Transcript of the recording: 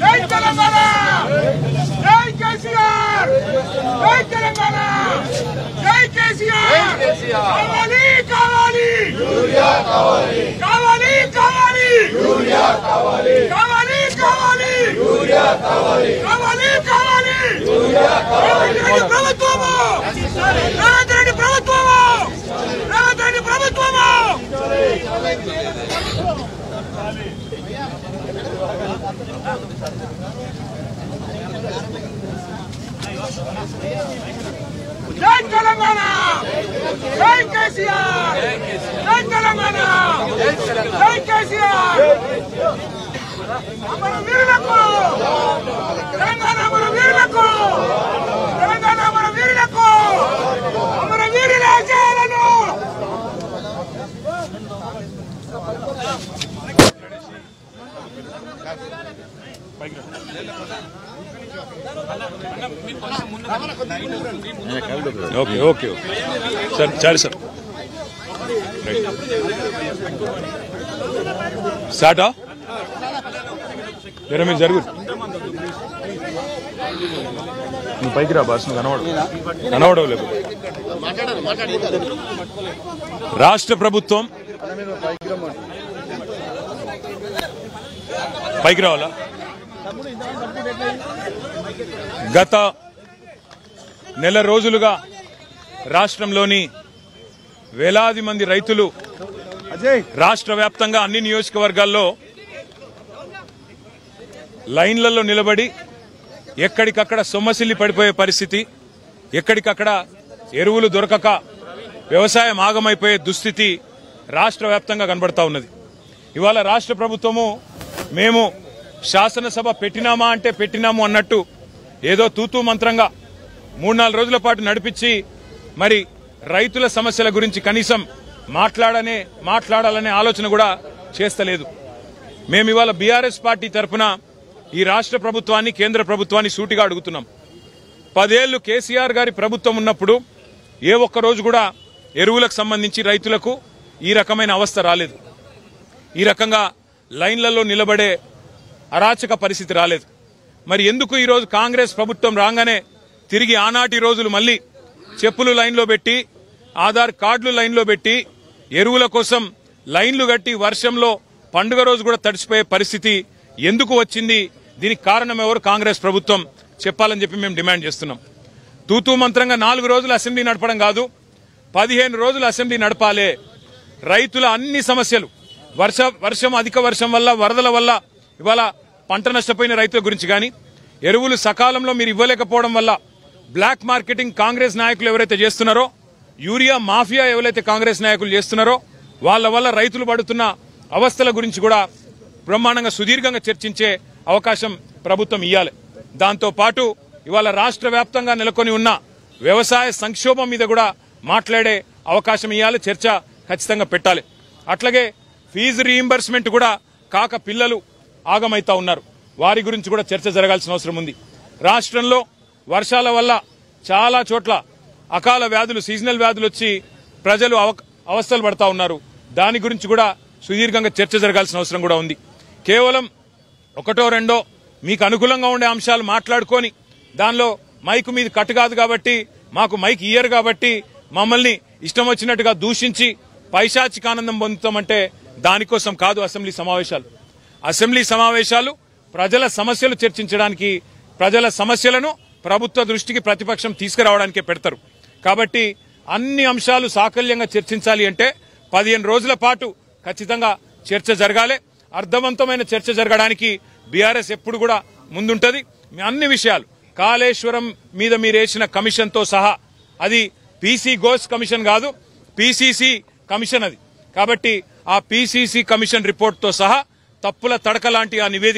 జై తెలంగాణ, జై కేసీఆర్, జై తెలంగాణ, జై కేసీఆర్. కావాలి కావాలి యూరియా కావాలి, కావాలి కావాలి యూరియా కావాలి, కావాలి కావాలి యూరియా కావాలి, కావాలి కావాలి యూరియా కావాలి. ప్రభుత్వము, రేవంత్ రెడ్డి ప్రభుత్వము, రేవంత్ రెడ్డి ప్రభుత్వము. జై తెలంగాణ, జై కేసీఆర్, జై తెలంగాణ, జై కేసీఆర్. అమర వీరులకు, తెలంగాణ అమర వీరులకు, తెలంగాణ అమర వీరులకు, అమర వీరుల ఆశయాలను ఓకే ఓకే సార్, చాలు సార్. స్టార్టా వేరే మీరు జరుగు, నువ్వు పైకి రా బాస్, నువ్వు కనవడవు లేదు. రాష్ట్ర ప్రభుత్వం పైకి రావాలా? గత నెల రోజులుగా రాష్ట్రంలోని వేలాది మంది రైతులు రాష్ట్ర వ్యాప్తంగా అన్ని నియోజకవర్గాల్లో లైన్లలో నిలబడి ఎక్కడికక్కడ సొమ్మసిల్లి పడిపోయే పరిస్థితి, ఎక్కడికక్కడ ఎరువులు దొరకక వ్యవసాయం ఆగమైపోయే దుస్థితి రాష్ట్ర వ్యాప్తంగా కనబడతా ఉన్నది. ఇవాళ రాష్ట్ర ప్రభుత్వము మేము శాసనసభ పెట్టినామా అంటే పెట్టినాము అన్నట్టు ఏదో తూతూ మంత్రంగా 3-4 రోజుల పాటు నడిపించి మరి రైతుల సమస్యల గురించి కనీసం మాట్లాడాలనే ఆలోచన కూడా చేస్తలేదు. మేము ఇవాళ బీఆర్ఎస్ పార్టీ తరఫున ఈ రాష్ట్ర ప్రభుత్వాన్ని, కేంద్ర ప్రభుత్వాన్ని సూటిగా అడుగుతున్నాం. 10 ఏళ్లు కేసీఆర్ గారి ప్రభుత్వం ఉన్నప్పుడు ఏ ఒక్క రోజు కూడా ఎరువులకు సంబంధించి రైతులకు ఈ రకమైన అవస్థ రాలేదు. ఈ రకంగా లైన్లలో నిలబడే అరాచక పరిస్థితి రాలేదు. మరి ఎందుకు ఈరోజు కాంగ్రెస్ ప్రభుత్వం రాగానే తిరిగి ఆనాటి రోజులు మళ్లీ చెప్పులు లైన్లో పెట్టి, ఆధార్ కార్డులు లైన్లో పెట్టి, ఎరువుల కోసం లైన్లు కట్టి వర్షంలో పండుగ రోజు కూడా తడిసిపోయే పరిస్థితి ఎందుకు వచ్చింది? దీనికి కారణం ఎవరు? కాంగ్రెస్ ప్రభుత్వం చెప్పాలని చెప్పి మేము డిమాండ్ చేస్తున్నాం. తూతూ మంత్రంగా 4 రోజులు అసెంబ్లీ నడపడం కాదు, 15 రోజులు అసెంబ్లీ నడపాలే. రైతుల అన్ని సమస్యలు, వర్షం అధిక వర్షం వల్ల, వరదల వల్ల ఇవాళ పంట నష్టపోయిన రైతుల గురించి కానీ, ఎరువులు సకాలంలో మీరు ఇవ్వలేకపోవడం వల్ల బ్లాక్ మార్కెటింగ్ కాంగ్రెస్ నాయకులు ఎవరైతే చేస్తున్నారో, యూరియా మాఫియా ఎవరైతే కాంగ్రెస్ నాయకులు చేస్తున్నారో వాళ్ళ వల్ల రైతులు పడుతున్న అవస్థల గురించి కూడా బ్రహ్మాండంగా సుదీర్ఘంగా చర్చించే అవకాశం ప్రభుత్వం ఇవ్వాలి. దాంతో పాటు ఇవాళ రాష్ట్ర వ్యాప్తంగా నెలకొని ఉన్న వ్యవసాయ సంక్షోభం మీద కూడా మాట్లాడే అవకాశం ఇవ్వాలి, చర్చ ఖచ్చితంగా పెట్టాలి. అట్లాగే ఫీజు రీయింబర్స్మెంట్ కూడా కాక పిల్లలు ఆగమైతా ఉన్నారు, వారి గురించి కూడా చర్చ జరగాల్సిన అవసరం ఉంది. రాష్ట్రంలో వర్షాల వల్ల చాలా చోట్ల అకాల వ్యాధులు, సీజనల్ వ్యాధులు వచ్చి ప్రజలు అవస్థలు పడతా ఉన్నారు. దాని గురించి కూడా సుదీర్ఘంగా చర్చ జరగాల్సిన అవసరం కూడా ఉంది. కేవలం 1-2 మీకు అనుకూలంగా ఉండే అంశాలు మాట్లాడుకొని దానిలో మైకు మీద కట్టు కాదు కాబట్టి, మాకు మైక్ ఇయ్యరు కాబట్టి మమ్మల్ని ఇష్టం వచ్చినట్టుగా దూషించి పైశాచికానందం పొందుతామంటే దానికోసం కాదు అసెంబ్లీ సమావేశాలు. అసెంబ్లీ సమావేశాలు ప్రజల సమస్యలు చర్చించడానికి, ప్రజల సమస్యలను ప్రభుత్వ దృష్టికి ప్రతిపక్షం తీసుకురావడానికే పెడతారు. కాబట్టి అన్ని అంశాలు సాకల్యంగా చర్చించాలి అంటే 15 రోజుల పాటు ఖచ్చితంగా చర్చ జరగాలి. అర్థవంతమైన చర్చ జరగడానికి బీఆర్ఎస్ ఎప్పుడు కూడా ముందుంటది. అన్ని విషయాలు, కాళేశ్వరం మీద మీరేసిన కమిషన్తో సహా, అది పీసీ ఘోష్ కమిషన్ కాదు, పీసీసీ కమిషన్ అది. కాబట్టి ఆ పీసీసీ కమిషన్ రిపోర్ట్తో సహా తప్పుల తడక లాంటి ఆ నివేదిక